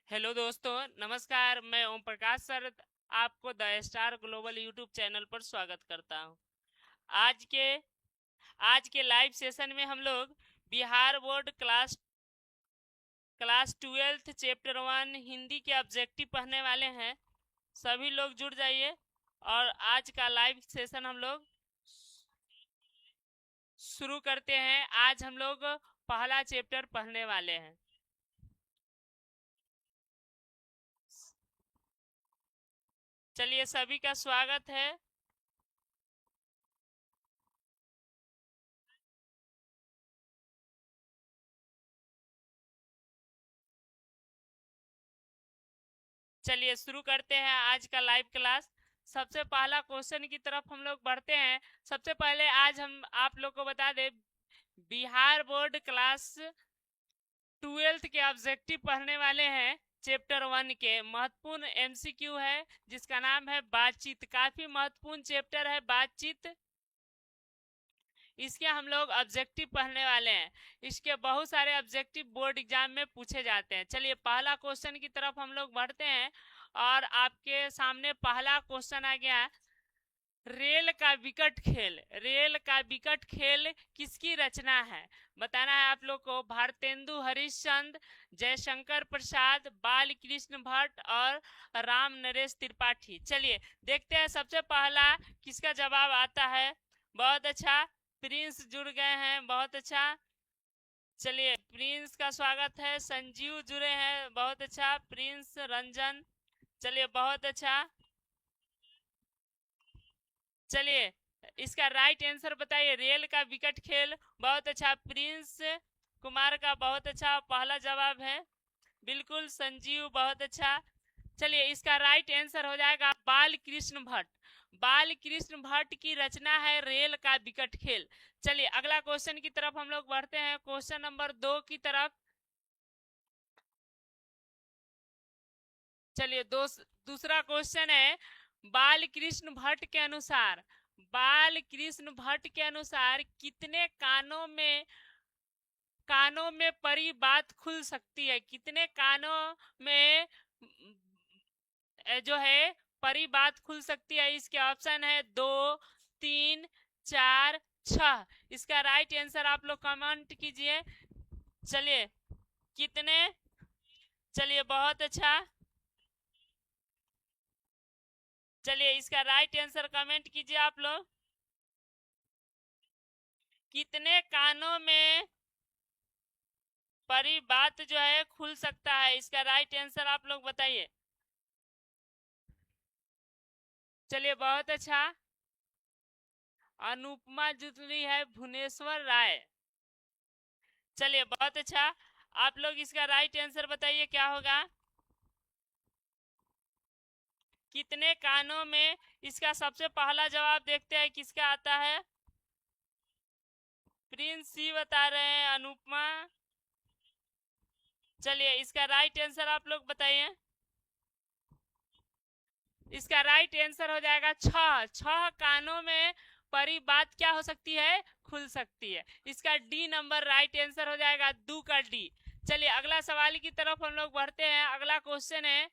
Hello दोस्तों, नमस्कार। मैं ओम प्रकाश सर आपको the star global YouTube channel पर स्वागत करता हूं। आज के आज के लाइव सेशन में हम लोग Bihar board class 12 chapter 1 Hindi के ऑब्जेक्टिव पढ़ने वाले हैं। सभी लोग जुड़ जाइए और आज का लाइव सेशन हम लोग शुरू करते हैं। आज हम लोग पहला चैप्टर पढ़ने वाले हैं। चलिए, सभी का स्वागत है। चलिए शुरू करते हैं आज का लाइव क्लास। सबसे पहला क्वेश्चन की तरफ हम लोग बढ़ते हैं। सबसे पहले आज हम आप लोग को बता दें, बिहार बोर्ड क्लास 12 के ऑब्जेक्टिव पढ़ने वाले हैं। चैप्टर 1 के महत्वपूर्ण एमसीक्यू है जिसका नाम है बातचीत। काफी महत्वपूर्ण चैप्टर है बातचीत। इसके हम लोग ऑब्जेक्टिव पढ़ने वाले हैं। इसके बहुत सारे ऑब्जेक्टिव बोर्ड एग्जाम में पूछे जाते हैं। चलिए पहला क्वेश्चन की तरफ हम लोग बढ़ते हैं और आपके सामने पहला क्वेश्चन आ गया। रेल का विकट खेल। रेल का विकट खेल किसकी रचना है? बताना है आप लोग को। भारतेंदु हरिश्चंद्र, जयशंकर प्रसाद, बाल कृष्ण भट्ट और राम नरेश त्रिपाठी। चलिए देखते हैं सबसे पहला किसका जवाब आता है। बहुत अच्छा, प्रिंस जुड़ गए हैं, बहुत अच्छा। चलिए प्रिंस का स्वागत है। संजीव जुड़े हैं, बहुत अच्छा। प्रिंस, रंजन, चलिए बहुत अच्छा। चलिए इसका राइट आंसर बताइए। रेल का विकट खेल, बहुत अच्छा। प्रिंस कुमार का बहुत अच्छा पहला जवाब है। बिल्कुल संजीव, बहुत अच्छा। चलिए इसका राइट आंसर हो जाएगा बाल कृष्ण भट्ट। बाल कृष्ण भट्ट की रचना है रेल का विकट खेल। चलिए अगला क्वेश्चन की तरफ हम लोग बढ़ते हैं, क्वेश्चन नंबर 2 की तरफ। चलिए दूसरा क्वेश्चन है, बाल कृष्ण भट्ट के अनुसार, बाल कृष्ण भट्ट के अनुसार कितने कानों में परी बात खुल सकती है? कितने कानों में जो है परी बात खुल सकती है? इसके ऑप्शन है 2, 3, 4, 6। इसका राइट आंसर आप लोग कमेंट कीजिए। चलिए कितने? चलिए बहुत अच्छा। चलिए इसका राइट आंसर कमेंट कीजिए आप लोग। कितने कानों में परी बात जो है खुल सकता है? इसका राइट आंसर आप लोग बताइए। चलिए बहुत अच्छा। अनुपमा जुटली है भुवनेश्वर राय। चलिए बहुत अच्छा। आप लोग इसका राइट आंसर बताइए क्या होगा। कितने कानों में? इसका सबसे पहला जवाब देखते हैं किसका आता है। प्रिंस सी बता रहे हैं, अनुपमा। चलिए इसका राइट आंसर आप लोग बताइए। इसका राइट आंसर हो जाएगा 6। 6 कानों में परी बात क्या हो सकती है? खुल सकती है। इसका डी नंबर राइट आंसर हो जाएगा, 2 का डी। चलिए अगला सवाल की तरफ हम लोग बढ़ते हैं। अगला क्वेश्चन है,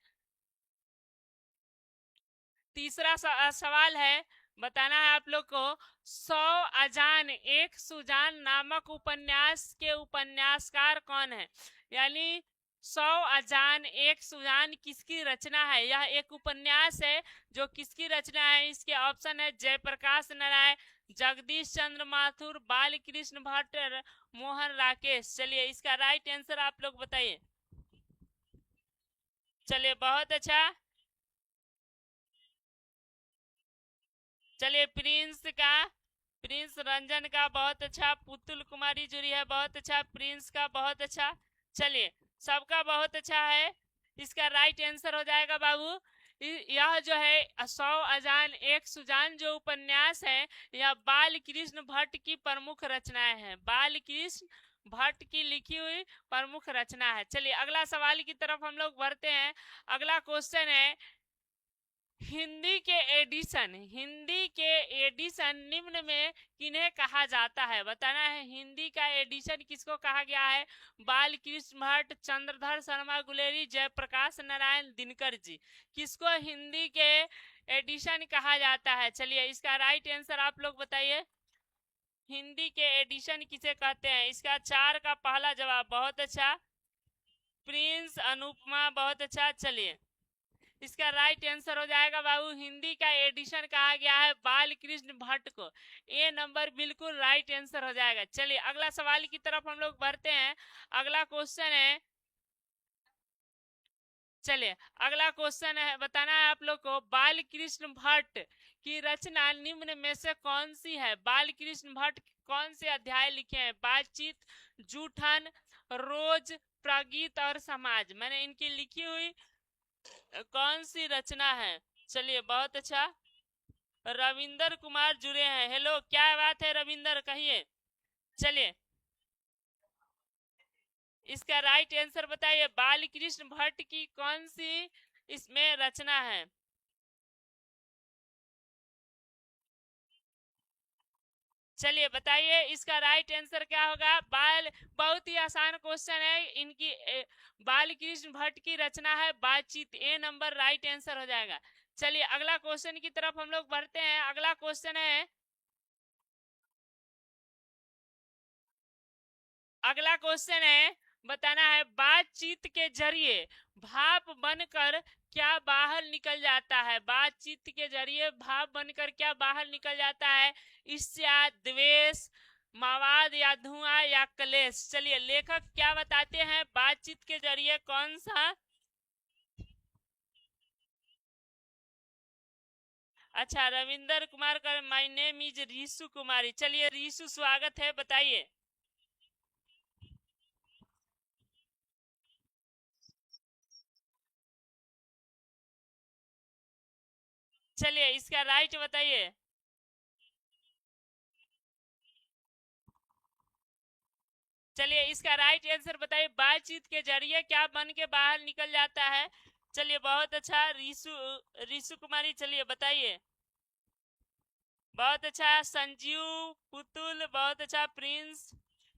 तीसरा सवाल है। बताना है आप लोग को, 100 अजान एक सुजान नामक उपन्यास के उपन्यासकार कौन है? यानी 100 अजान एक सुजान किसकी रचना है? यह एक उपन्यास है जो किसकी रचना है? इसके ऑप्शन है जयप्रकाश नारायण, जगदीश चंद्र माथुर, बाल कृष्ण भट्ट, मोहन राकेश। चलिए इसका राइट आंसर आप लोग बताइए। चलिए बहुत अच्छा। चलिए प्रिंस रंजन का बहुत अच्छा। पुतुल कुमारी जुड़ी है, बहुत अच्छा। प्रिंस का बहुत अच्छा। चलिए सबका बहुत अच्छा है। इसका राइट आंसर हो जाएगा बाबू, यह जो है 100 अजान एक सुजान जो उपन्यास है, यह बाल कृष्ण भट्ट की प्रमुख रचनाएं हैं। बाल कृष्ण भट्ट की लिखी हुई प्रमुख रचना है। चलिए अगला सवाल की तरफ हम लोग बढ़ते हैं। अगला क्वेश्चन है, हिंदी के एडिशन निम्न में किन्हें कहा जाता है? बताना है हिंदी का एडिशन किसको कहा गया है? बाल कृष्ण भट्ट, चंद्रधर शर्मा गुलेरी, जयप्रकाश नारायण दिनकर जी। किसको हिंदी के एडिशन कहा जाता है? चलिए इसका राइट आंसर आप लोग बताइए। हिंदी के एडिशन किसे कहते हैं? इसका 4 का पहला जवाब, बहुत अच्छा। प्रिंस, अनुपमा, बहुत अच्छा। चलिए इसका राइट आंसर हो जाएगा बाबू, हिंदी का एडिशन कहा गया है बाल कृष्ण भट्ट को। ए नंबर बिल्कुल राइट आंसर हो जाएगा। चलिए अगला सवाल की तरफ हम लोग बढ़ते हैं। अगला क्वेश्चन है, चलिए अगला क्वेश्चन है, बताना है आप लोग को बाल कृष्ण भट्ट की रचना निम्न में से कौन सी है? बाल कृष्ण भट्ट कौन से अध्याय लिखे हैं? बातचीत, जूठन, रोज, प्रगीत और समाज। मैंने इनकी लिखी हुई कौन सी रचना है? चलिए बहुत अच्छा, रविंदर कुमार जुड़े हैं। हेलो, क्या बात है रविंदर, कहिए। चलिए इसका राइट आंसर बताइए, बाल कृष्ण भट्ट की कौन सी इसमें रचना है? चलिए बताइए इसका राइट आंसर क्या होगा? बहुत ही आसान क्वेश्चन है। इनकी बाल कृष्ण भट्ट की रचना है बातचीत। ए नंबर राइट आंसर हो जाएगा। चलिए अगला क्वेश्चन की तरफ हम लोग बढ़ते हैं। अगला क्वेश्चन है, अगला क्वेश्चन है, बताना है बातचीत के जरिए भाप बनकर क्या बाहर निकल जाता है? बातचीत के जरिए भाप बनकर क्या बाहर निकल जाता है? ईर्ष्या, द्वेष, मवाद या धुआं या क्लेश। चलिए लेखक क्या बताते हैं, बातचीत के जरिए कौन सा? अच्छा, रविंदर कुमार का माय नेम इज रीशु कुमारी। चलिए रीशु स्वागत है, बताइए। चलिए इसका राइट बताइए। चलिए इसका राइट आंसर बताइए, बातचीत के जरिए क्या बन के बाहर निकल जाता है? चलिए बहुत अच्छा, रीशु कुमारी, चलिए बताइए। बहुत अच्छा संजीव, पुतुल, बहुत अच्छा प्रिंस,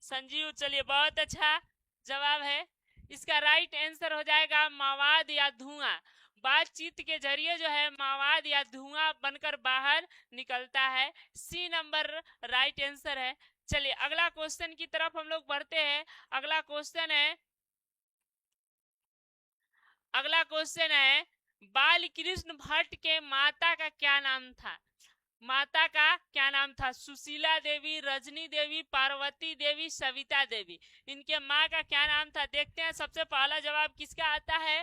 संजीव, चलिए बहुत अच्छा जवाब है। इसका राइट आंसर हो जाएगा मवाद या धुआं। बातचीत के जरिए जो है मवाद या धुआं बनकर बाहर निकलता है। सी नंबर राइट आंसर है। चलिए अगला क्वेश्चन की तरफ हम लोग बढ़ते हैं। अगला क्वेश्चन है, अगला क्वेश्चन है, बाल कृष्ण भट्ट के माता का क्या नाम था? माता का क्या नाम था? सुशीला देवी, रजनी देवी, पार्वती देवी, सविता देवी। इनके माँ का क्या नाम था? देखते हैं सबसे पहला जवाब किसका आता है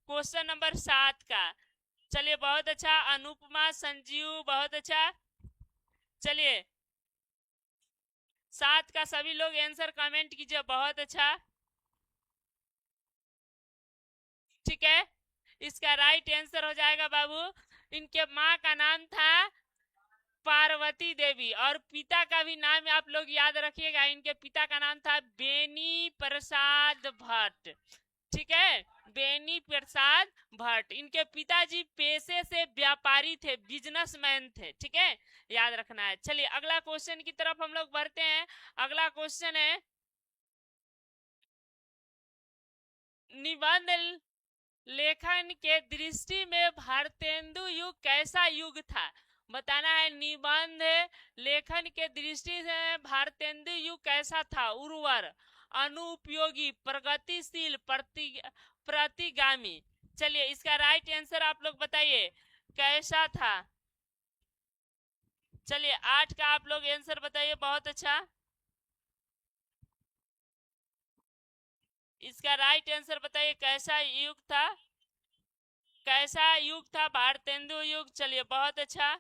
क्वेश्चन नंबर 7 का। चलिए बहुत अच्छा, अनुपमा, संजीव, बहुत अच्छा। चलिए 7 का सभी लोग आंसर कमेंट कीजिए, बहुत अच्छा, ठीक है। इसका राइट आंसर हो जाएगा बाबू, इनके माँ का नाम था पार्वती देवी, और पिता का भी नाम आप लोग याद रखिएगा। इनके पिता का नाम था बेनी प्रसाद भट्ट, ठीक है, बेनी प्रसाद भट्ट। इनके पिताजी पेशे से व्यापारी थे, बिजनेसमैन थे, ठीक है, याद रखना है। चलिए अगला क्वेश्चन की तरफ हम लोग बढ़ते हैं। अगला क्वेश्चन है, निबंध लेखन के दृष्टि में भारतेंदु युग कैसा युग था? बताना है निबंध लेखन के दृष्टि से भारतेंदु युग कैसा था? उर्वर, अनुपयोगी, प्रगतिशील, प्रतिगामी। चलिए इसका राइट आंसर आप लोग बताइए, कैसा था? चलिए 8 का आप लोग आंसर बताइए, बहुत अच्छा। इसका राइट आंसर बताइए, कैसा युग था? कैसा युग था? भारतेंदु युग। चलिए बहुत अच्छा।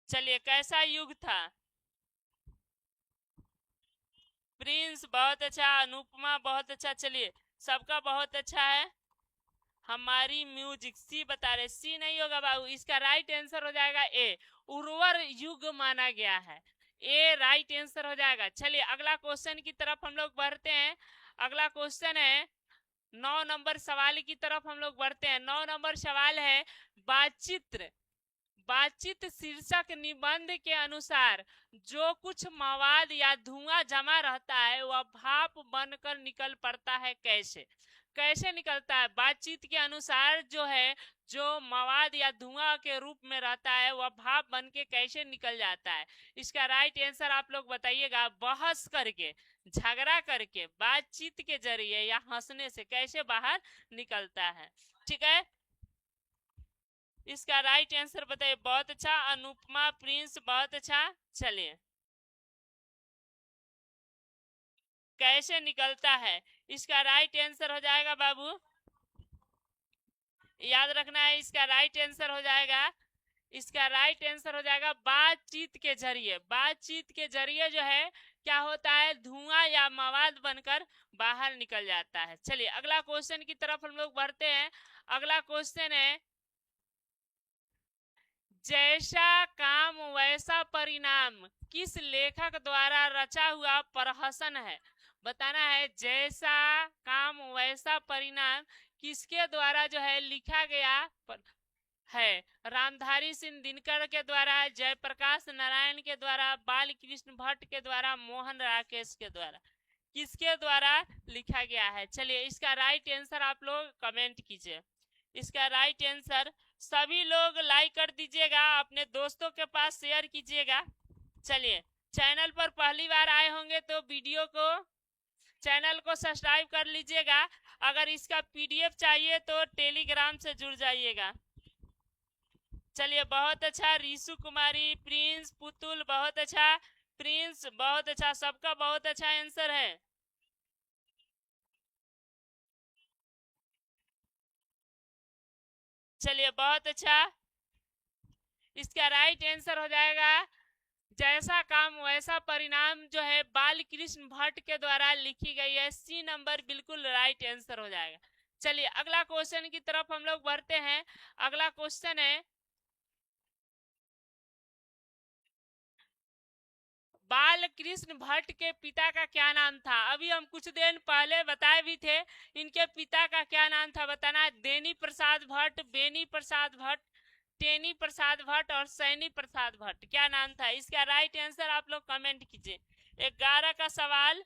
चलिए कैसा युग था? प्रिंस, बहुत अच्छा, अनुपमा, बहुत अच्छा। चलिए सबका बहुत अच्छा है। हमारी म्यूजिक, सी बता रहे, सी नहीं होगा बाबू, इसका राइट आंसर हो जाएगा ए, उर्वर युग माना गया है। ए राइट आंसर हो जाएगा। चलिए अगला क्वेश्चन की तरफ हम लोग बढ़ते हैं। अगला क्वेश्चन है 9 नंबर सवाल की तरफ हम लोग बढ़ते हैं। 9 नंबर सवाल है बातचीत शीर्षक निबंध के अनुसार जो कुछ मवाद या धुआं जमा रहता है वह भाप बनकर निकल पड़ता है, कैसे निकलता है? बातचीत के अनुसार जो है जो मवाद या धुआं के रूप में रहता है वह भाप बन के कैसे निकल जाता है? इसका राइट आंसर आप लोग बताइएगा। बहस करके, झगड़ा करके, बातचीत के जरिए या हंसने से कैसे बाहर निकलता है। ठीक है, इसका राइट आंसर बताइए। बहुत अच्छा अनुपमा, प्रिंस, बहुत अच्छा। चलिए, कैसे निकलता है? इसका राइट आंसर हो जाएगा बाबू, याद रखना है, इसका राइट आंसर हो जाएगा, इसका राइट आंसर हो जाएगा बातचीत के जरिए। बातचीत के जरिए जो है क्या होता है, धुआं या मवाद बनकर बाहर निकल जाता है। चलिए अगला क्वेश्चन की तरफ हम लोग बढ़ते हैं। अगला क्वेश्चन है जैसा काम वैसा परिणाम किस लेखक द्वारा रचा हुआ प्रहसन है? बताना है जैसा काम वैसा परिणाम किसके द्वारा जो है लिखा गया है? रामधारी सिंह दिनकर के द्वारा, जयप्रकाश नारायण के द्वारा, बाल कृष्ण भट्ट के द्वारा, मोहन राकेश के द्वारा, किसके द्वारा लिखा गया है? चलिए इसका राइट आंसर आप लोग कमेंट कीजिए। इसका राइट आंसर सभी लोग लाइक कर दीजिएगा, अपने दोस्तों के पास शेयर कीजिएगा। चलिए, चैनल पर पहली बार आए होंगे तो वीडियो को, चैनल को सब्सक्राइब कर लीजिएगा। अगर इसका पीडीएफ चाहिए तो टेलीग्राम से जुड़ जाइएगा। चलिए बहुत अच्छा, रीशु कुमारी, प्रिंस, पुतुल, बहुत अच्छा, प्रिंस बहुत अच्छा, सबका बहुत अच्छा आंसर है। चलिए बहुत अच्छा, इसका राइट आंसर हो जाएगा जैसा काम वैसा परिणाम जो है बाल कृष्ण भट्ट के द्वारा लिखी गई है। सी नंबर बिल्कुल राइट आंसर हो जाएगा। चलिए अगला क्वेश्चन की तरफ हम लोग बढ़ते हैं। अगला क्वेश्चन है बाल कृष्ण भट्ट के पिता का क्या नाम था? अभी हम कुछ दिन पहले बताए भी थे, इनके पिता का क्या नाम था बताना है। देनी प्रसाद भट्ट, बेनी प्रसाद भट्ट, टेनी प्रसाद भट्ट और सैनी प्रसाद भट्ट, क्या नाम था? इसका राइट आंसर आप लोग कमेंट कीजिए। 11 का सवाल,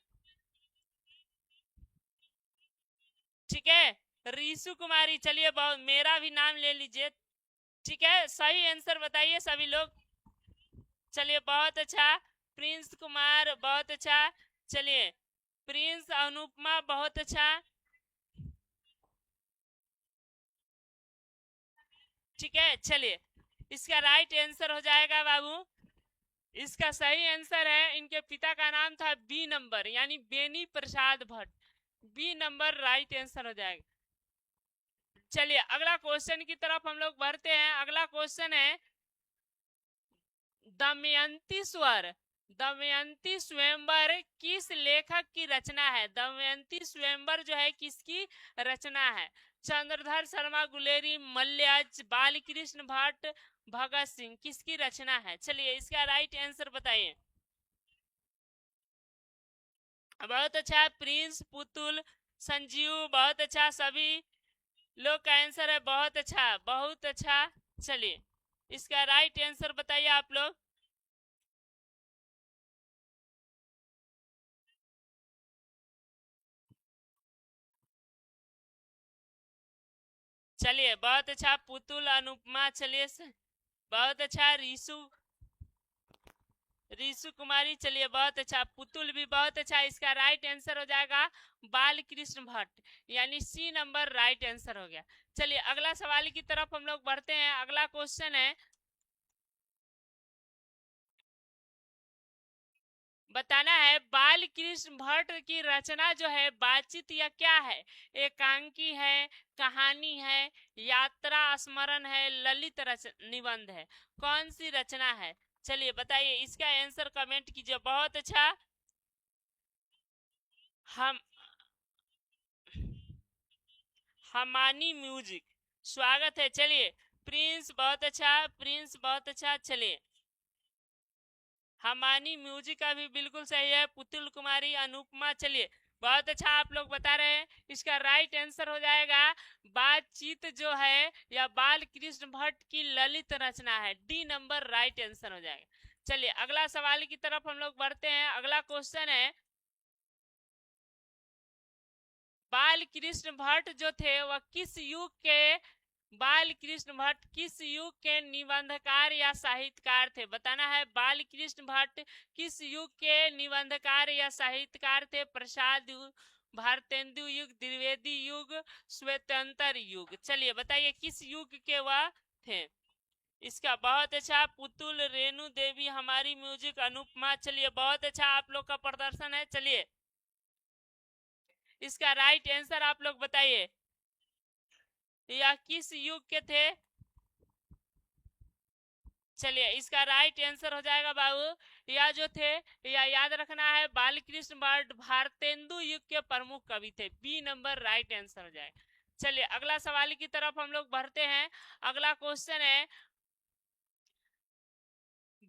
ठीक है। रीशु कुमारी, चलिए बहुत, मेरा भी नाम ले लीजिए, ठीक है। सही आंसर बताइए सभी लोग। चलिए बहुत अच्छा, प्रिंस कुमार बहुत अच्छा। चलिए प्रिंस, अनुपमा बहुत अच्छा, ठीक है। चलिए इसका राइट आंसर हो जाएगा बाबू, इसका सही आंसर है इनके पिता का नाम था बी नंबर, यानी Beni Prasad Bhatt. B number right answer हो जाएगा। चलिए अगला क्वेश्चन की तरफ हम लोग बढ़ते हैं। अगला क्वेश्चन है दमयंती स्वर, दमयंती स्वयंवर किस लेखक की रचना है? दमयंती स्वयंवर जो है किसकी रचना है? चंद्रधर शर्मा गुलेरी, मल्ल्याज, बालकृष्ण भट्ट, भगत सिंह, किसकी रचना है? चलिए इसका राइट आंसर बताइए। बहुत अच्छा, प्रिंस, पुतुल, संजीव, बहुत अच्छा, सभी लोग का आंसर है बहुत अच्छा, बहुत अच्छा। चलिए इसका राइट आंसर बताइए आप लोग। चलिए बहुत अच्छा, पुतुल, अनुपमा, चलिए बहुत अच्छा, रीशु कुमारी, चलिए बहुत अच्छा, पुतुल भी बहुत अच्छा। इसका राइट आंसर हो जाएगा बाल कृष्ण भट्ट, यानी सी नंबर राइट आंसर हो गया। चलिए अगला सवाल की तरफ हम लोग बढ़ते हैं। अगला क्वेश्चन है बताना है बाल कृष्ण भट्ट की रचना जो है बातचीत या क्या है? एकांकी है, कहानी है, यात्रा स्मरण है, ललित निबंध है, कौन सी रचना है? चलिए बताइए, इसका आंसर कमेंट कीजिए। बहुत अच्छा, हम हमानी म्यूजिक, स्वागत है। चलिए प्रिंस बहुत अच्छा, प्रिंस बहुत अच्छा। चलिए हमानी म्यूजिक का भी बिल्कुल सही है। पुतुल कुमारी, अनुपमा, चलिए बहुत अच्छा आप लोग बता रहे हैं। इसका राइट आंसर हो जाएगा बातचीत जो है या बाल कृष्ण भट्ट की ललित रचना है। डी नंबर राइट आंसर हो जाएगा। चलिए अगला सवाल की तरफ हम लोग बढ़ते हैं। अगला क्वेश्चन है, बाल कृष्ण भट्ट जो थे वह किस युग के बाल कृष्ण भट्ट किस युग के निबंधकार या साहित्यकार थे? बताना है बाल कृष्ण भट्ट किस युग के निबंधकार या साहित्यकार थे? प्रसाद युग, भारतेंदु युग, द्विवेदी युग, श्वेतंतर युग। चलिए बताइए किस युग के वह थे? इसका बहुत अच्छा पुतुल, रेणु देवी, हमारी म्यूजिक, अनुपमा। चलिए बहुत अच्छा आप लोग का प्रदर्शन है। चलिए इसका राइट आंसर आप लोग बताइए, या किस युग के थे? चलिए इसका राइट आंसर हो जाएगा बाबू, या जो थे, या याद रखना है बालकृष्ण भट्ट भारतेंदु युग के प्रमुख कवि थे। बी नंबर राइट आंसर हो जाएगा। चलिए अगला सवाल की तरफ हम लोग बढ़ते हैं। अगला क्वेश्चन है,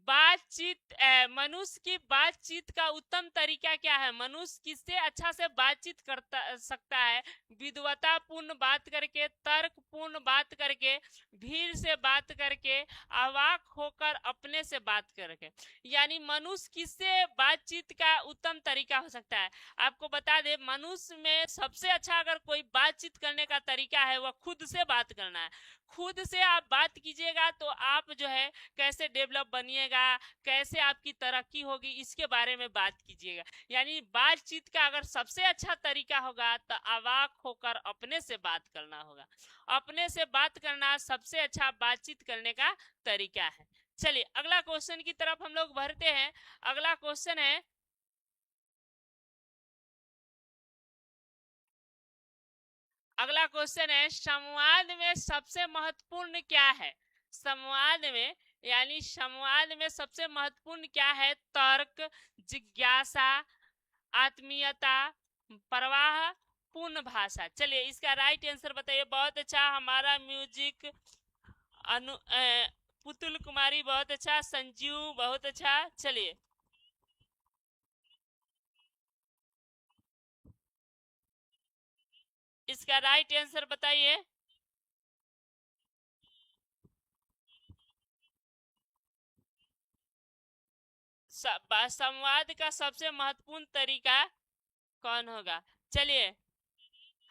बातचीत मनुष्य की बातचीत का उत्तम तरीका क्या है? मनुष्य किससे अच्छा से बातचीत करता सकता है? विद्वता पूर्ण बात करके, तर्क पूर्ण बात करके, भीड़ से बात करके, अवाक होकर अपने से बात करके। यानी मनुष्य किससे बातचीत का उत्तम तरीका हो सकता है? आपको बता दे, मनुष्य में सबसे अच्छा अगर कोई बातचीत करने का तरीका है वह खुद से बात करना है। खुद से आप बात कीजिएगा तो आप जो है कैसे डेवलप बनिएगा, कैसे आपकी तरक्की होगी, इसके बारे में बात कीजिएगा। यानी बातचीत का अगर सबसे अच्छा तरीका होगा तो अवाक होकर अपने से बात करना होगा। अपने से बात करना सबसे अच्छा बातचीत करने का तरीका है। चलिए अगला क्वेश्चन की तरफ हम लोग बढ़ते हैं। अगला क्वेश्चन है, अगला क्वेश्चन है, संवाद में सबसे महत्वपूर्ण क्या है? संवाद में, यानी संवाद में सबसे महत्वपूर्ण क्या है? तर्क, जिज्ञासा, आत्मीयता, प्रवाह, पूर्ण भाषा। चलिए इसका राइट आंसर बताइए। बहुत अच्छा, हमारा म्यूजिक, पुतुल कुमारी बहुत अच्छा, संजीव बहुत अच्छा। चलिए इसका राइट आंसर बताइए। संवाद का सबसे महत्वपूर्ण तरीका कौन होगा? चलिए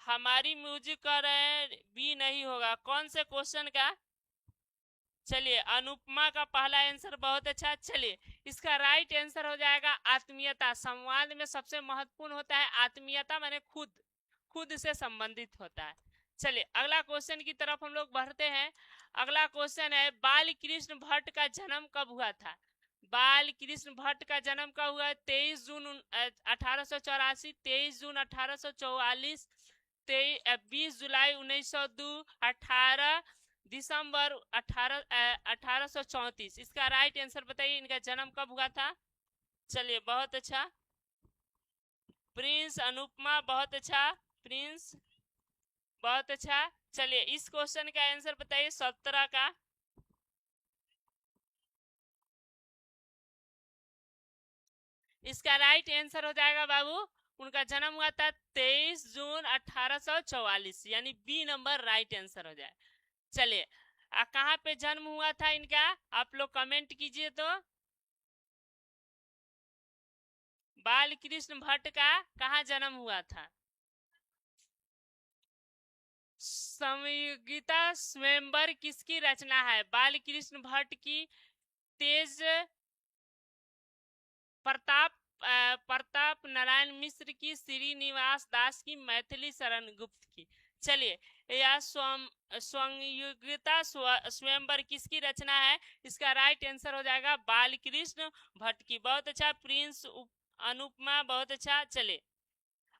हमारी म्यूजिक कर रहे हैं, बी नहीं होगा। कौन से क्वेश्चन का? चलिए अनुपमा का पहला आंसर बहुत अच्छा। चलिए इसका राइट आंसर हो जाएगा आत्मीयता। संवाद में सबसे महत्वपूर्ण होता है आत्मीयता, माने खुद, खुद से संबंधित होता है। चलिए अगला क्वेश्चन की तरफ हम लोग बढ़ते हैं। अगला क्वेश्चन है, बाल कृष्ण भट्ट का जन्म कब हुआ था? बाल कृष्ण भट्ट का जन्म कब हुआ? 23 जून 1884, 23 जून 1844, 20 जुलाई 1902, 18 दिसंबर 1834। इसका राइट आंसर बताइए, इनका जन्म कब हुआ था? चलिए बहुत अच्छा, प्रिंस, अनुपमा बहुत अच्छा, प्रिंस बहुत अच्छा। चलिए इस क्वेश्चन का आंसर बताइए, 17 का। इसका राइट आंसर हो जाएगा बाबू, उनका जन्म हुआ था 23 जून 1844, यानी बी नंबर राइट आंसर हो जाए। चलिए कहाँ पे जन्म हुआ था इनका? आप लोग कमेंट कीजिए तो। बाल कृष्ण भट्ट का कहाँ जन्म हुआ था? संयोगिता स्वयंवर किसकी रचना है? बाल कृष्ण भट्ट की, तेज प्रताप प्रताप नारायण मिश्र की, श्रीनिवास दास की, मैथिली शरण गुप्त की। चलिए यह संयोगिता स्वयंवर किसकी रचना है? इसका राइट आंसर हो जाएगा बाल कृष्ण भट्ट की। बहुत अच्छा प्रिंस, अनुपमा बहुत अच्छा। चलिए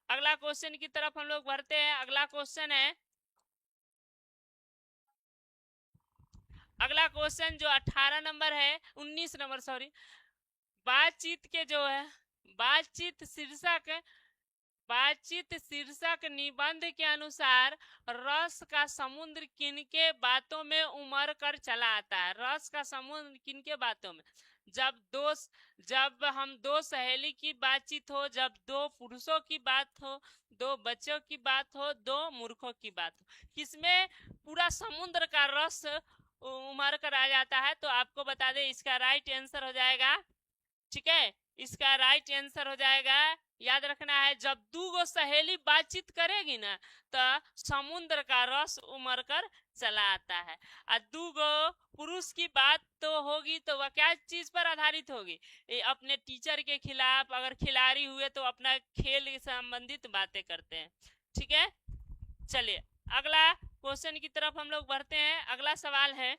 अगला क्वेश्चन की तरफ हम लोग बढ़ते हैं। अगला क्वेश्चन है, अगला क्वेश्चन जो 18 नंबर है, 19 नंबर सॉरी, बातचीत के जो है, बातचीत शीर्षक, बातचीत शीर्षक निबंध के अनुसार रस का समुद्र किनके बातों में उमड़ कर चला आता है? रस का समुद्र किनके बातों में? जब हम दो सहेली की बातचीत हो, जब दो पुरुषों की बात हो, दो बच्चों की बात हो, दो मूर्खों की बात हो, किसमें पूरा समुद्र का रस उमड़ कर आ जाता है। तो आपको बता दें इसका राइट आंसर हो जाएगा, ठीक है, इसका राइट आंसर हो जाएगा, याद रखना है, जब दो सहेली बातचीत करेगी ना तो समुद्र का रस उमड़ कर चला आता है। और दो पुरुष की बात तो होगी तो वह क्या चीज पर आधारित होगी, अपने टीचर के खिलाफ, अगर खिलाड़ी हुए तो अपना खेल से संबंधित बातें करते हैं, ठीक है। चलिए अगला क्वेश्चन की तरफ हम लोग बढ़ते हैं। अगला सवाल है,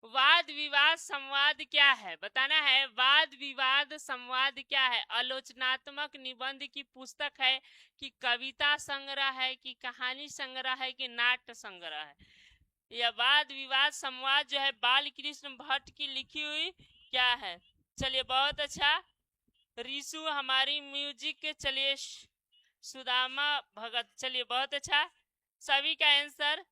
वाद विवाद संवाद क्या है, बताना है। वाद विवाद संवाद क्या है, आलोचनात्मक निबंध की पुस्तक है कि कविता संग्रह है कि कहानी संग्रह है कि नाट्य संग्रह है। यह वाद विवाद संवाद जो है बाल कृष्ण भट्ट की लिखी हुई क्या है। चलिए बहुत अच्छा, रीशु हमारी म्यूजिक, चलिए सुदामा भगत, चलिए बहुत अच्छा, सभी का आंसर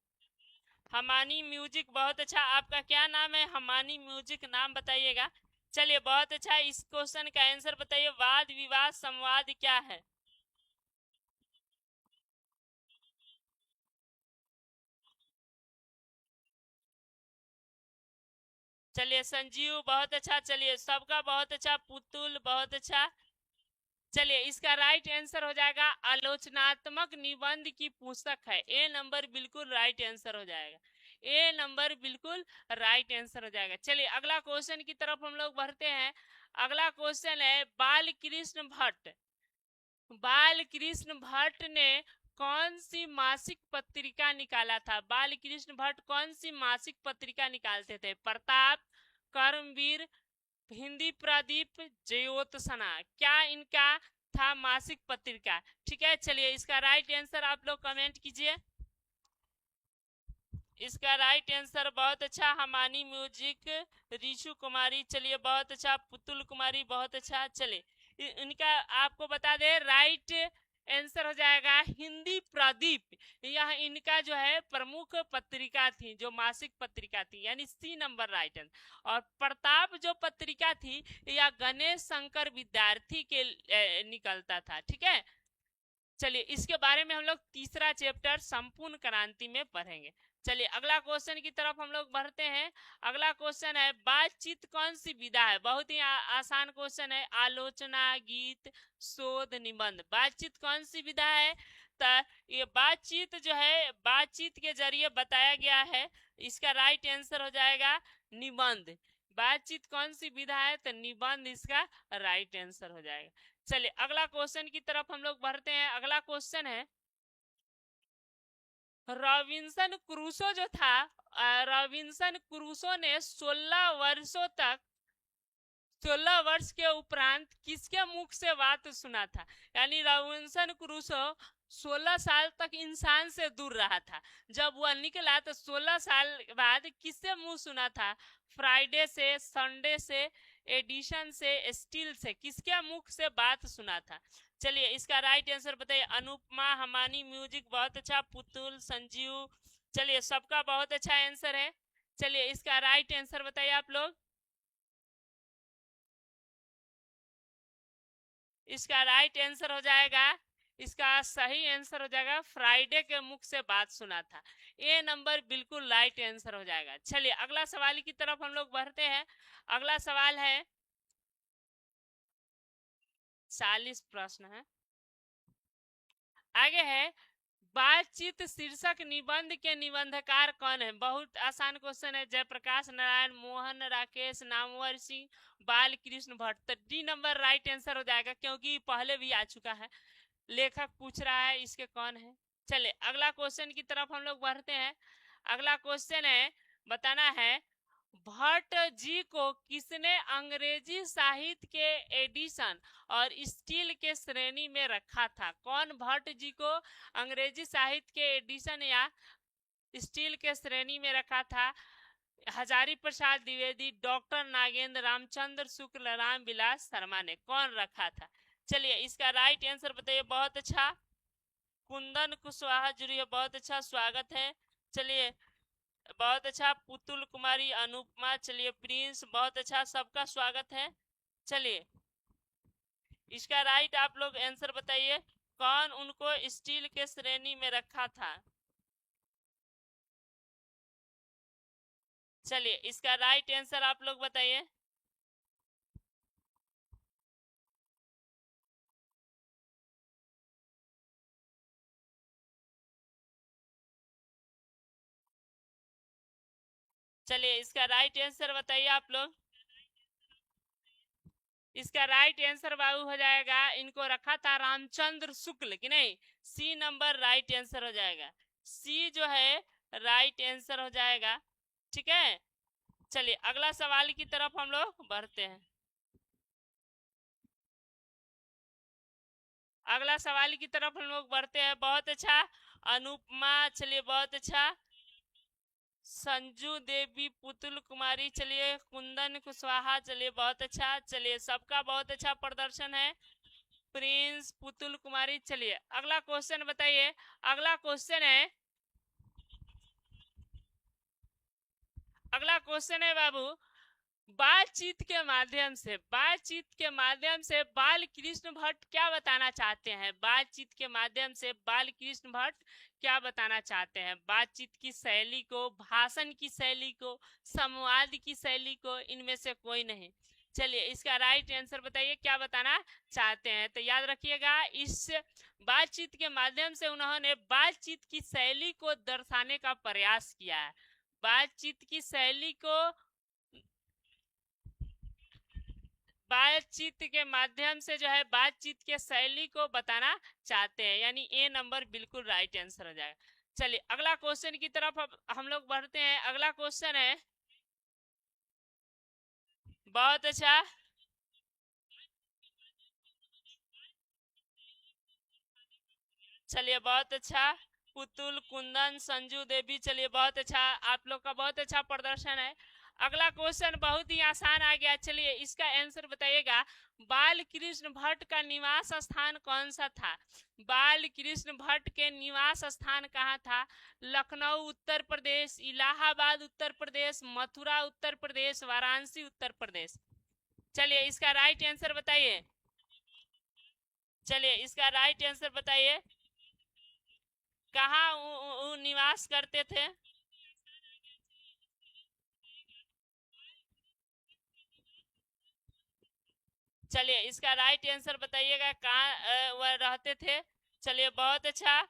हमानी म्यूजिक, बहुत अच्छा। आपका क्या नाम है, हमानी म्यूजिक नाम बताइएगा। चलिए बहुत अच्छा, इस क्वेश्चन का आंसर बताइए, वाद विवाद संवाद क्या है। चलिए संजीव बहुत अच्छा, चलिए सबका बहुत अच्छा, पुतुल बहुत अच्छा। चलिए इसका राइट आंसर हो जाएगा आलोचनात्मक निबंध की पुस्तक है, ए नंबर बिल्कुल राइट आंसर हो जाएगा, ए नंबर बिल्कुल राइट आंसर हो जाएगा। चलिए अगला क्वेश्चन की तरफ हम लोग बढ़ते हैं। अगला क्वेश्चन है, बाल कृष्ण भट्ट, बाल कृष्ण भट्ट ने कौन सी मासिक पत्रिका निकाला था। बाल कृष्ण भट्ट कौन सी मासिक पत्रिका निकालते थे, प्रताप, कर्मवीर, हिंदी प्रदीप, ज्योत्सना, क्या इनका था मासिक पत्रिका, ठीक है। चलिए इसका राइट आंसर आप लोग कमेंट कीजिए। इसका राइट आंसर बहुत अच्छा, हमानी म्यूजिक, रीशु कुमारी, चलिए बहुत अच्छा, पुतुल कुमारी बहुत अच्छा। चलिए इनका आपको बता दे राइट आंसर हो जाएगा हिंदी प्रदीप, यह इनका जो है प्रमुख पत्रिका थी, जो मासिक पत्रिका थी, यानी सी नंबर राइट आंसर। और प्रताप जो पत्रिका थी यह गणेश शंकर विद्यार्थी के निकलता था, ठीक है। चलिए इसके बारे में हम लोग तीसरा चैप्टर संपूर्ण क्रांति में पढ़ेंगे। चलिए अगला क्वेश्चन की तरफ हम लोग बढ़ते हैं। अगला क्वेश्चन है, बातचीत कौन सी विधा है, बहुत ही आसान क्वेश्चन है, आलोचना, गीत, शोध, निबंध, बातचीत कौन सी विधा है। तो ये बातचीत जो है बातचीत के जरिए बताया गया है, इसका राइट आंसर हो जाएगा निबंध। बातचीत कौन सी विधा है, तो निबंध इसका राइट आंसर हो जाएगा। चलिए अगला क्वेश्चन की तरफ हम लोग बढ़ते हैं। अगला क्वेश्चन है, रॉबिन्सन क्रूसो जो था, रॉबिन्सन क्रूसो ने 16 वर्ष के उपरांत किसके मुख से बात सुना था। यानी रॉबिन्सन क्रूसो 16 साल तक इंसान से दूर रहा था, जब वह निकला तो 16 साल बाद किससे मुंह सुना था, फ्राइडे से, संडे से, एडिशन से, स्टील से, किसके मुख से बात सुना था। चलिए इसका राइट आंसर बताइए। अनुपमा, हमानी म्यूजिक बहुत अच्छा, पुतुल, संजीव, चलिए सबका बहुत अच्छा आंसर है। चलिए इसका राइट आंसर बताइए आप लोग। इसका राइट आंसर हो जाएगा, इसका सही आंसर हो जाएगा फ्राइडे के मुख से बात सुना था, ए नंबर बिल्कुल राइट आंसर हो जाएगा। चलिए अगला सवाल की तरफ हम लोग बढ़ते हैं। अगला सवाल है, 40 प्रश्न है, आगे है, बातचीत शीर्षक निबंध के निबंधकार कौन है। बहुत आसान क्वेश्चन है, जयप्रकाश नारायण, मोहन, राकेश, नामवर सिंह, बाल कृष्ण भट्ट, तो डी नंबर राइट आंसर हो जाएगा, क्योंकि पहले भी आ चुका है। लेखक पूछ रहा है इसके कौन है। चले अगला क्वेश्चन की तरफ हम लोग बढ़ते हैं। अगला क्वेश्चन है, बताना है, भट्ट जी को किसने अंग्रेजी साहित्य के एडिशन और स्टील के श्रेणी में रखा था। कौन भट्ट जी को अंग्रेजी साहित्य के एडिशन या स्टील के श्रेणी में रखा था। हजारी प्रसाद द्विवेदी, डॉक्टर नागेंद्र, रामचंद्र शुक्ल, राम विलास शर्मा ने कौन रखा था। चलिए इसका राइट आंसर बताइए। बहुत अच्छा, कुंदन कुशवाहा जुड़ी है, बहुत अच्छा स्वागत है। चलिए बहुत अच्छा। पुतुल कुमारी, अनुपमा, चलिए प्रिंस, बहुत अच्छा, सबका स्वागत है। चलिए इसका राइट आप लोग आंसर बताइए, कौन उनको स्टील के श्रेणी में रखा था। चलिए इसका राइट आंसर आप लोग बताइए। चलिए इसका राइट आंसर बताइए आप लोग। इसका राइट आंसर बाबू हो जाएगा, इनको रखा था रामचंद्र शुक्ल, की नहीं, सी नंबर राइट आंसर हो जाएगा। सी जो है राइट आंसर हो जाएगा। ठीक है, चलिए अगला सवाल की तरफ हम लोग बढ़ते हैं। अगला सवाल की तरफ हम लोग बढ़ते हैं। बहुत अच्छा, अनुपमा, चलिए बहुत अच्छा। संजू देवी, पुतुल कुमारी, चलिए कुंदन कुशवाहा, चलिए बहुत अच्छा। चलिए सबका बहुत अच्छा प्रदर्शन है। प्रिंस, पुतुल कुमारी। चलिए अगला क्वेश्चन बताइए। अगला क्वेश्चन है, अगला क्वेश्चन है बाबू, बातचीत के माध्यम से बाल कृष्ण भट्ट क्या बताना चाहते हैं। बातचीत के माध्यम से बाल कृष्ण भट्ट क्या बताना चाहते हैं। बातचीत की शैली को, भाषण की शैली को, संवाद की शैली को, इनमें से कोई नहीं। चलिए इसका राइट आंसर बताइए, क्या बताना चाहते हैं। तो याद रखिएगा, इस बातचीत के माध्यम से उन्होंने बातचीत की शैली को दर्शाने का प्रयास किया है। बातचीत की शैली को, बातचीत के माध्यम से जो है बातचीत के शैली को बताना चाहते हैं, यानी ए नंबर बिल्कुल राइट आंसर हो जाएगा। चलिए अगला क्वेश्चन की तरफ हम लोग बढ़ते हैं। अगला क्वेश्चन है, बहुत अच्छा, चलिए बहुत अच्छा। पुतुल, कुंदन, संजू देवी, चलिए बहुत अच्छा, आप लोग का बहुत अच्छा प्रदर्शन है। अगला क्वेश्चन बहुत ही आसान आ गया। चलिए इसका आंसर बताइएगा, बाल कृष्ण भट्ट का निवास स्थान कौन सा था। बाल कृष्ण भट्ट के निवास स्थान कहाँ था। लखनऊ उत्तर प्रदेश, इलाहाबाद उत्तर प्रदेश, मथुरा उत्तर प्रदेश, वाराणसी उत्तर प्रदेश। चलिए इसका राइट आंसर बताइए। चलिए इसका राइट आंसर बताइए, कहाँ निवास करते थे। चलिए इसका राइट आंसर बताइएगा, कहाँ वह रहते थे। चलिए बहुत अच्छा।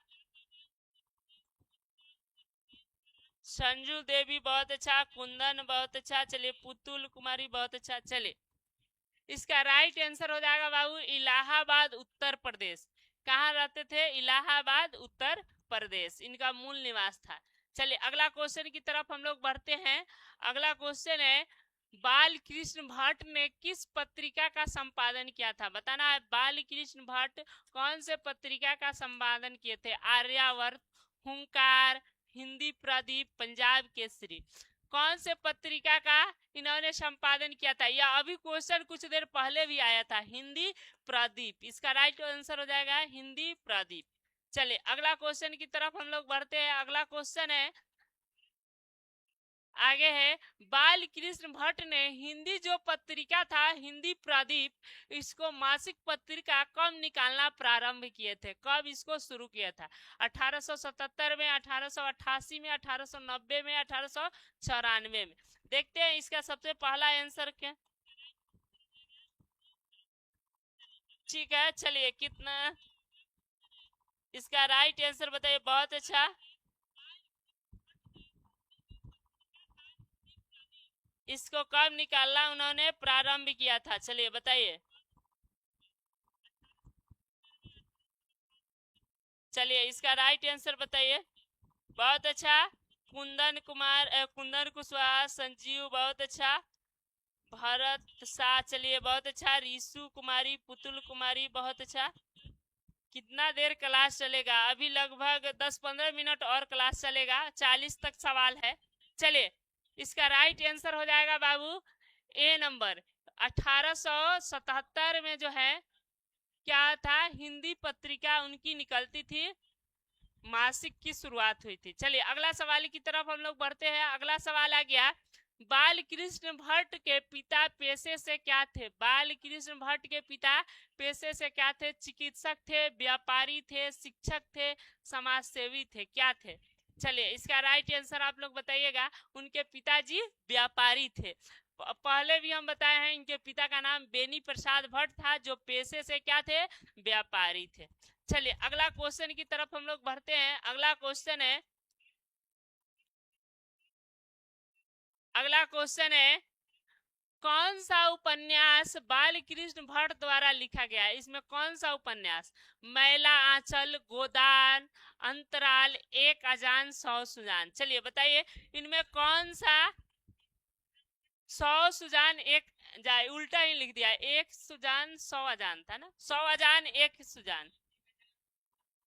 संजू देवी बहुत अच्छा, कुंदन बहुत अच्छा, चलिए पुतुल कुमारी बहुत अच्छा। चलिए इसका राइट आंसर हो जाएगा बाबू, इलाहाबाद उत्तर प्रदेश। कहाँ रहते थे, इलाहाबाद उत्तर प्रदेश इनका मूल निवास था। चलिए अगला क्वेश्चन की तरफ हम लोग बढ़ते हैं। अगला क्वेश्चन है, बाल कृष्ण भट्ट ने किस पत्रिका का संपादन किया था। बताना है, बाल कृष्ण भट्ट कौन से पत्रिका का संपादन किए थे। आर्यावर्त, हुंकार, हिंदी प्रदीप, पंजाब केसरी। कौन से पत्रिका का इन्होंने संपादन किया था। यह अभी क्वेश्चन कुछ देर पहले भी आया था, हिंदी प्रदीप। इसका राइट आंसर हो जाएगा हिंदी प्रदीप। चलिए अगला क्वेश्चन की तरफ हम लोग बढ़ते हैं। अगला क्वेश्चन है, आगे है, बाल कृष्ण भट्ट ने हिंदी जो पत्रिका था हिंदी प्रदीप, इसको मासिक पत्रिका कब निकालना प्रारंभ किए थे। कब इसको शुरू किया था। 1877 में, 1888 में, 1890 में, 1894 में। देखते हैं इसका सबसे पहला आंसर क्या। ठीक है, चलिए कितना, इसका राइट आंसर बताइए। बहुत अच्छा, इसको कब निकालना उन्होंने प्रारंभ किया था। चलिए बताइए। चलिए इसका राइट आंसर बताइए। बहुत अच्छा, कुंदन कुमार, कुंदन कुशवाहा, संजीव बहुत अच्छा, भरत शाह, चलिए बहुत अच्छा, रीशु कुमारी, पुतुल कुमारी बहुत अच्छा। कितना देर क्लास चलेगा, अभी लगभग 10-15 मिनट और क्लास चलेगा, 40 तक सवाल है। चलिए इसका राइट आंसर हो जाएगा बाबू ए नंबर। 1877 में जो है क्या था, हिंदी पत्रिका उनकी निकलती थी मासिक की शुरुआत हुई थी। चलिए अगला सवाल की तरफ हम लोग बढ़ते हैं। अगला सवाल आ गया, बाल कृष्ण भट्ट के पिता पेशे से क्या थे? बाल कृष्ण भट्ट के पिता पेशे से क्या थे? चिकित्सक थे, व्यापारी थे, शिक्षक थे, समाज सेवी थे, क्या थे? चलिए इसका राइट आंसर आप लोग बताइएगा। उनके पिताजी व्यापारी थे। पहले भी हम बताए हैं इनके पिता का नाम बेनी प्रसाद भट्ट था, जो पेशे से क्या थे? व्यापारी थे। चलिए अगला क्वेश्चन की तरफ हम लोग बढ़ते हैं। अगला क्वेश्चन है, अगला क्वेश्चन है, कौन सा उपन्यास बाल कृष्ण भट्ट द्वारा लिखा गया है? इसमें कौन सा उपन्यास? मैला आंचल, गोदान, अंतराल, एक अजान, सौ सुजान। चलिए बताइए इनमें कौन सा? सौ सुजान एक जाए, उल्टा ही लिख दिया, एक सुजान सौ अजान था ना, सौ अजान एक सुजान।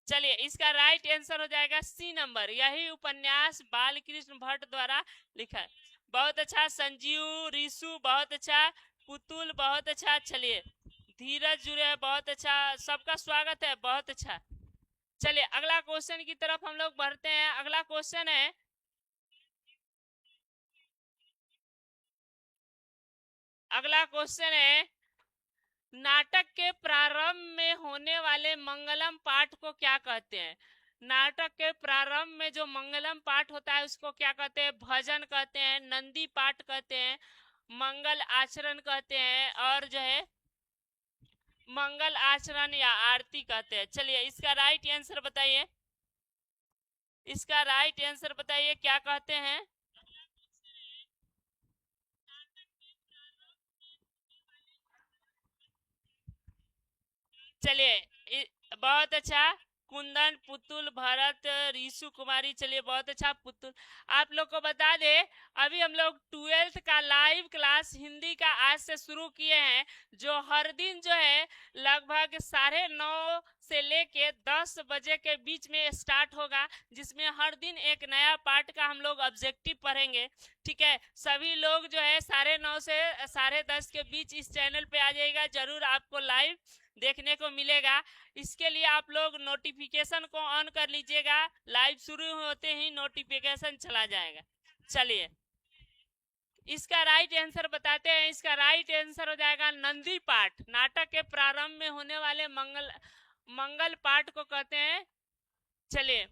चलिए इसका राइट आंसर हो जाएगा सी नंबर, यही उपन्यास बाल कृष्ण भट्ट द्वारा लिखा है। बहुत अच्छा संजीव, ऋषु बहुत अच्छा, पुतुल बहुत अच्छा, चलिए धीरज जुड़े है बहुत अच्छा, सबका स्वागत है, बहुत अच्छा। चलिए अगला क्वेश्चन की तरफ हम लोग बढ़ते हैं। अगला क्वेश्चन है, अगला क्वेश्चन है, नाटक के प्रारंभ में होने वाले मंगलम पाठ को क्या कहते हैं? नाटक के प्रारंभ में जो मंगलम पाठ होता है उसको क्या कहते हैं? भजन कहते हैं, नंदी पाठ कहते हैं, मंगल आचरण कहते हैं, और जो है मंगल आचरण या आरती कहते हैं। चलिए इसका राइट आंसर बताइए, इसका राइट आंसर बताइए क्या कहते हैं? चलिए बहुत अच्छा, कुंदन, पुतुल, भरत, रीशु कुमारी। चलिए बहुत अच्छा पुतुल। आप लोग को बता दे, अभी हम लोग 12th का लाइव क्लास हिंदी का आज से शुरू किए हैं, जो हर दिन जो है लगभग 9:30 से लेके 10 बजे के बीच में स्टार्ट होगा, जिसमें हर दिन एक नया पार्ट का हम लोग ऑब्जेक्टिव पढ़ेंगे। ठीक है, सभी लोग जो है 9:30 से 10:30 के बीच इस चैनल पे आ जाएगा, जरूर आपको लाइव देखने को मिलेगा। इसके लिए आप लोग नोटिफिकेशन को ऑन कर लीजिएगा, लाइव शुरू होते ही नोटिफिकेशन चला जाएगा। चलिए इसका राइट आंसर बताते हैं। इसका राइट आंसर हो जाएगा नंदी पाठ। नाटक के प्रारंभ में होने वाले मंगल पाठ को कहते हैं। चलिए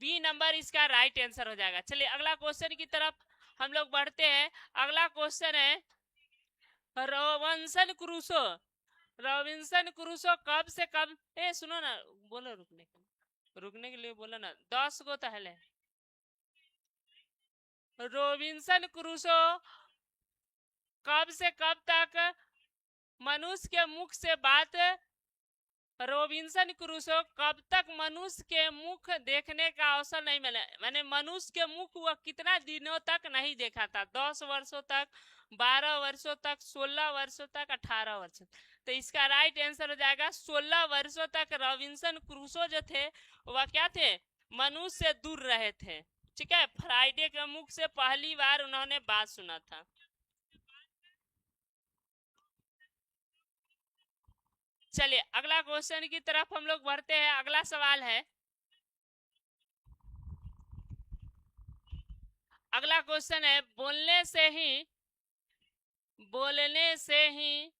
बी नंबर इसका राइट आंसर हो जाएगा। चलिए अगला क्वेश्चन की तरफ हम लोग बढ़ते हैं। अगला क्वेश्चन है, रॉबिन्सन क्रूसो, रॉबिन्सन क्रूसो कब से कब, सुनो ना, बोलो रुकने के लिए बोलो ना, 10 गो पहले। रॉबिन्सन क्रूसो कब से कब तक मनुष्य के मुख से बात, रॉबिन्सन क्रूसो कब तक मनुष्य के मुख देखने का अवसर नहीं मिला, मैंने मनुष्य के मुख वह कितना दिनों तक नहीं देखा था? 10 वर्षों तक, 12 वर्षों तक, 16 वर्षों तक, 18 वर्षों। तो इसका राइट आंसर हो जाएगा 16 वर्षों तक रॉबिन्सन क्रूसो जो थे वह क्या थे? मनुष्य से दूर रहे थे। ठीक है, फ्राइडे के मुख से पहली बार उन्होंने बात सुना था। चलिए अगला क्वेश्चन की तरफ हम लोग बढ़ते हैं। अगला सवाल है, अगला क्वेश्चन है, बोलने से ही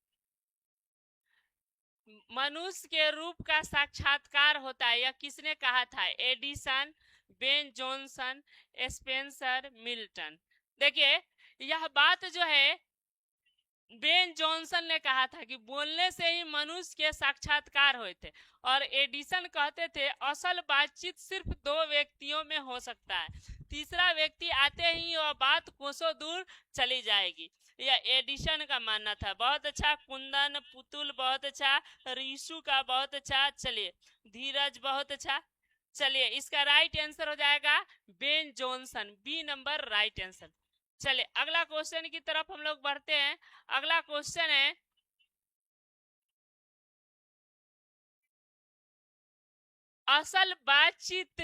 मनुष्य के रूप का साक्षात्कार होता है, यह किसने कहा था? Edison, Ben Jonson, Spencer, Milton. देखिए यह बात जो है बेन जॉनसन ने कहा था कि बोलने से ही मनुष्य के साक्षात्कार हुए थे, और एडिसन कहते थे असल बातचीत सिर्फ 2 व्यक्तियों में हो सकता है, तीसरा व्यक्ति आते ही वह बात कोसों दूर चली जाएगी। यह एडिसन का मानना था। बहुत अच्छा कुंदन, पुतुल बहुत अच्छा, ऋषु का बहुत अच्छा, चलिए धीरज बहुत अच्छा। चलिए इसका राइट आंसर हो जाएगा Ben Johnson, B number right answer. चलिए अगला क्वेश्चन की तरफ हम लोग बढ़ते हैं। अगला क्वेश्चन है, असल बातचीत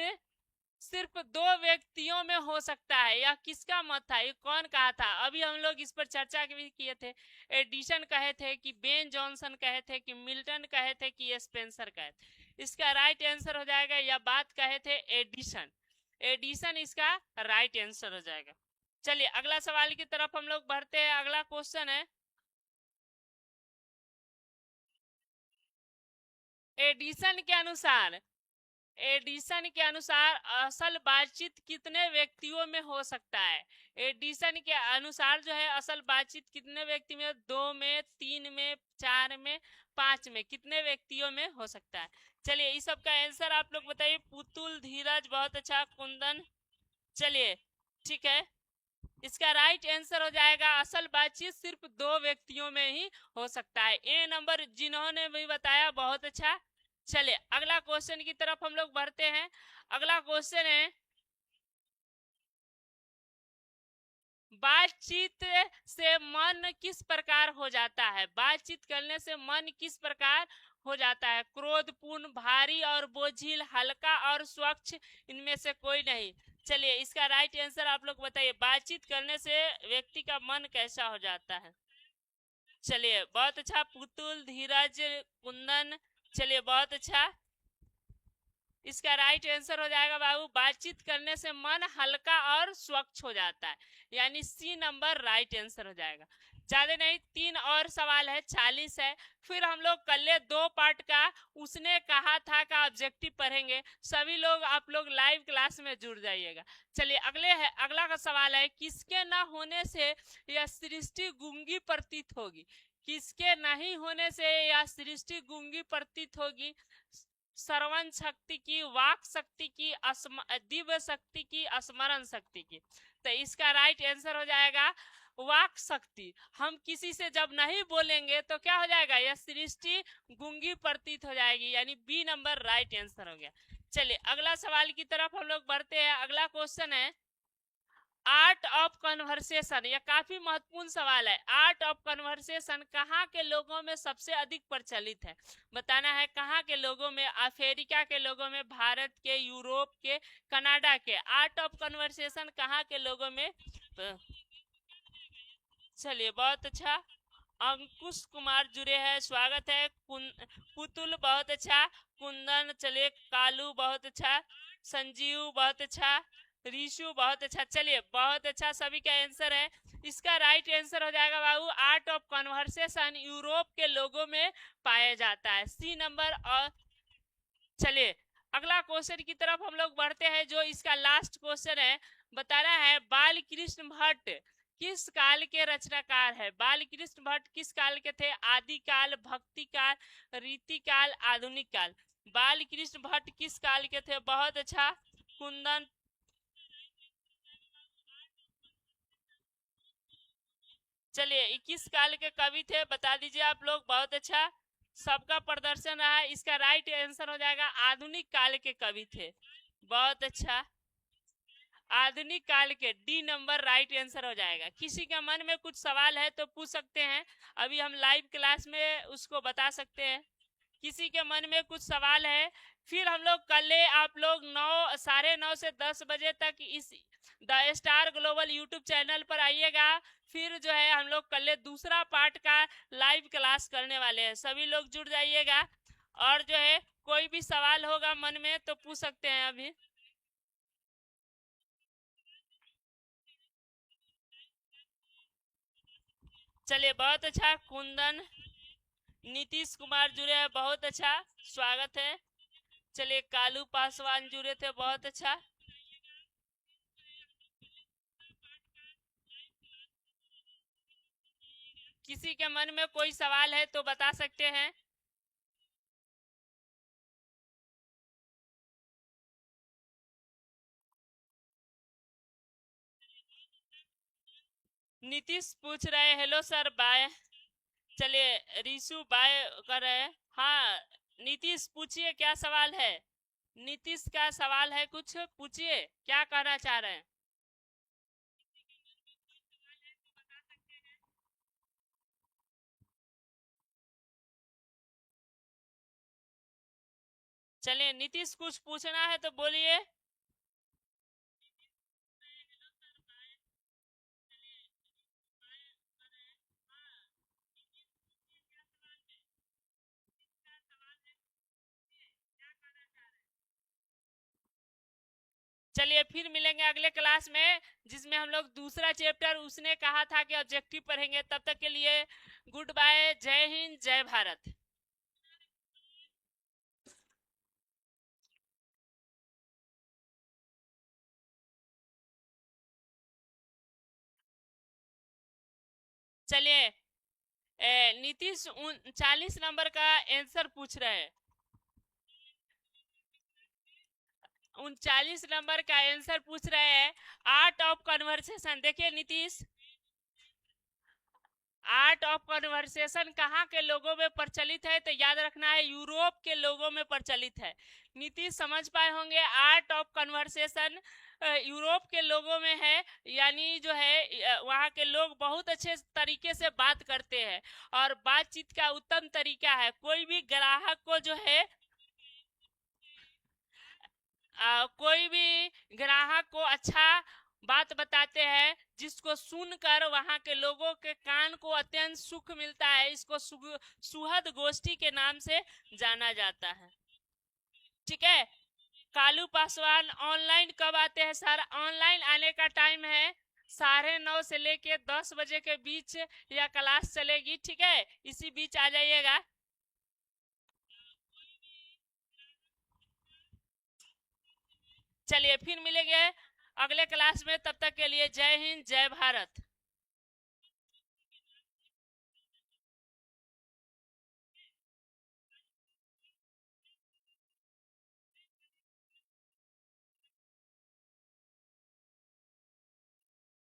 सिर्फ 2 व्यक्तियों में हो सकता है, यह किसका मत था? ये कौन कहा था? अभी हम लोग इस पर चर्चा भी किए थे। एडिसन कहे थे कि बेन जॉनसन कहे थे कि मिल्टन कहे थे कि स्पेंसर कहे थे? इसका राइट आंसर हो जाएगा, या बात कहे थे एडिशन, एडिशन इसका राइट आंसर हो जाएगा। चलिए अगला सवाल की तरफ हम लोग बढ़ते हैं। अगला क्वेश्चन है, एडिशन के अनुसार, एडिशन के अनुसार असल बातचीत कितने व्यक्तियों में हो सकता है? एडिशन के अनुसार जो है असल बातचीत कितने व्यक्ति में, 2 में, 3 में, 4 में, 5 में, कितने व्यक्तियों में हो सकता है? चलिए इस सब का आंसर आप लोग बताइए। पुतुल, धीरज, बहुत अच्छा, कुंदन। चलिए ठीक है, इसका राइट आंसर हो जाएगा असल बातचीत सिर्फ 2 व्यक्तियों में ही हो सकता है। ए नंबर जिन्होंने भी बताया, बहुत अच्छा। चलिए अगला क्वेश्चन की तरफ हम लोग बढ़ते हैं। अगला क्वेश्चन है, बातचीत से मन किस प्रकार हो जाता है? बातचीत करने से मन किस प्रकार हो जाता है? क्रोधपूर्ण, भारी और बोझिल, हल्का और स्वच्छ, इनमें से कोई नहीं। चलिए इसका राइट आंसर आप लोग बताइए, बातचीत करने से व्यक्ति का मन कैसा हो जाता है? चलिए बहुत अच्छा, पुतुल, धीरज, कुंदन। चलिए बहुत अच्छा, इसका राइट आंसर हो जाएगा बाबू, बातचीत करने से मन हल्का और स्वच्छ हो जाता है, यानी सी नंबर राइट आंसर हो जाएगा। ज्यादा नहीं, 3 और सवाल है, 40 है। फिर हम लोग कल 2 पार्ट का उसने कहा था का ऑब्जेक्टिव पढ़ेंगे। सभी लोग आप लोग लाइव क्लास में जुड़ जाइएगा। चलिए अगला का सवाल है, किसके न होने से यह सृष्टि गूंगी प्रतीत होगी? किसके नहीं होने से यह सृष्टि गूंगी प्रतीत होगी? श्रवण शक्ति की, वाक शक्ति की, दिव्य शक्ति की, स्मरण शक्ति की। तो इसका राइट आंसर हो जाएगा वाक शक्ति। हम किसी से जब नहीं बोलेंगे तो क्या हो जाएगा, यह सृष्टि गूंगी प्रतीत हो जाएगी, यानी बी नंबर राइट आंसर हो गया। चलिए अगला सवाल की तरफ हम लोग बढ़ते हैं। अगला क्वेश्चन है, आर्ट ऑफ कन्वर्सेशन, यह काफी महत्वपूर्ण सवाल है। आर्ट ऑफ कन्वर्सेशन कहाँ के लोगों में सबसे अधिक प्रचलित है? बताना है कहाँ के लोगों में, अफ्रीका के लोगों में, भारत के, यूरोप के, कनाडा के। आर्ट ऑफ कन्वर्सेशन कहाँ के लोगों में? चलिए बहुत अच्छा, अंकुश कुमार जुड़े हैं, स्वागत है। पुतुल बहुत अच्छा, कुंदन, चलिए कालू बहुत अच्छा, संजीव बहुत अच्छा, रीशु बहुत अच्छा। चलिए बहुत अच्छा, सभी का आंसर है। इसका राइट आंसर हो जाएगा बाबू, आर्ट ऑफ कन्वर्सेशन यूरोप के लोगों में पाया जाता है, सी नंबर। और चलिए अगला क्वेश्चन की तरफ हम लोग बढ़ते हैं, जो इसका लास्ट क्वेश्चन है। बताना है, बाल कृष्ण भट्ट किस काल के रचनाकार है? बाल कृष्ण भट्ट किस काल के थे? आदि काल, भक्ति काल, रीति काल, आधुनिक काल। बाल कृष्ण भट्ट किस काल के थे? बहुत अच्छा, कुंदन। चलिए किस काल के कवि थे बता दीजिए आप लोग, बहुत अच्छा, सबका प्रदर्शन रहा है। इसका राइट आंसर हो जाएगा आधुनिक काल के कवि थे, बहुत अच्छा, आधुनिक काल के, डी नंबर राइट आंसर हो जाएगा। किसी के मन में कुछ सवाल है तो पूछ सकते हैं, अभी हम लाइव क्लास में उसको बता सकते हैं। किसी के मन में कुछ सवाल है, फिर हम लोग कल आप लोग 9, 9:30 से 10 बजे तक इस the star global YouTube channel पर आइएगा। फिर जो है हम लोग कल दूसरा पार्ट का लाइव क्लास करने वाले हैं, सभी लोग जुड़ जाइएगा। और जो है कोई भी सवाल होगा मन में तो पूछ सकते हैं अभी। चलिए बहुत अच्छा, कुंदन, नीतीश कुमार जुड़े हैं, बहुत अच्छा, स्वागत है। चलिए कालू पासवान जुड़े थे, बहुत अच्छा। किसी के मन में कोई सवाल है तो बता सकते हैं। नीतीश पूछ रहे हैं, हेलो सर बाय। चलिए रीशु बाय कर रहे हैं। हाँ नीतीश पूछिए, क्या सवाल है? नीतीश का सवाल है, कुछ पूछिए, क्या कहना चाह रहे हैं? चलिए नीतीश कुछ पूछना है तो बोलिए। चलिए फिर मिलेंगे अगले क्लास में, जिसमें हम लोग दूसरा चैप्टर उसने कहा था कि ऑब्जेक्टिव पढ़ेंगे। तब तक के लिए गुड बाय, जय हिंद, जय भारत। चलिए नीतीश 39 नंबर का आंसर पूछ रहे हैं। 39 नंबर का आंसर पूछ रहे हैं, आर्ट ऑफ कन्वर्सेशन। देखिए नीतीश, आर्ट ऑफ कन्वर्सेशन कहाँ के लोगों में प्रचलित है? तो याद रखना है यूरोप के लोगों में प्रचलित है। नीतीश समझ पाए होंगे, आर्ट ऑफ कन्वर्सेशन यूरोप के लोगों में है, यानी जो है वहाँ के लोग बहुत अच्छे तरीके से बात करते हैं और बातचीत का उत्तम तरीका है। कोई भी ग्राहक को जो है कोई भी ग्राहक को अच्छा बात बताते हैं, जिसको सुनकर वहां के लोगों के कान को अत्यंत सुख मिलता है। इसको सुहद गोष्ठी के नाम से जाना जाता है। ठीक है, कालू पासवान ऑनलाइन कब आते हैं सर? ऑनलाइन आने का टाइम है 9:30 से लेके 10 बजे के बीच यह क्लास चलेगी। ठीक है, इसी बीच आ जाइएगा। चलिए फिर मिलेंगे अगले क्लास में, तब तक के लिए जय हिंद, जय भारत।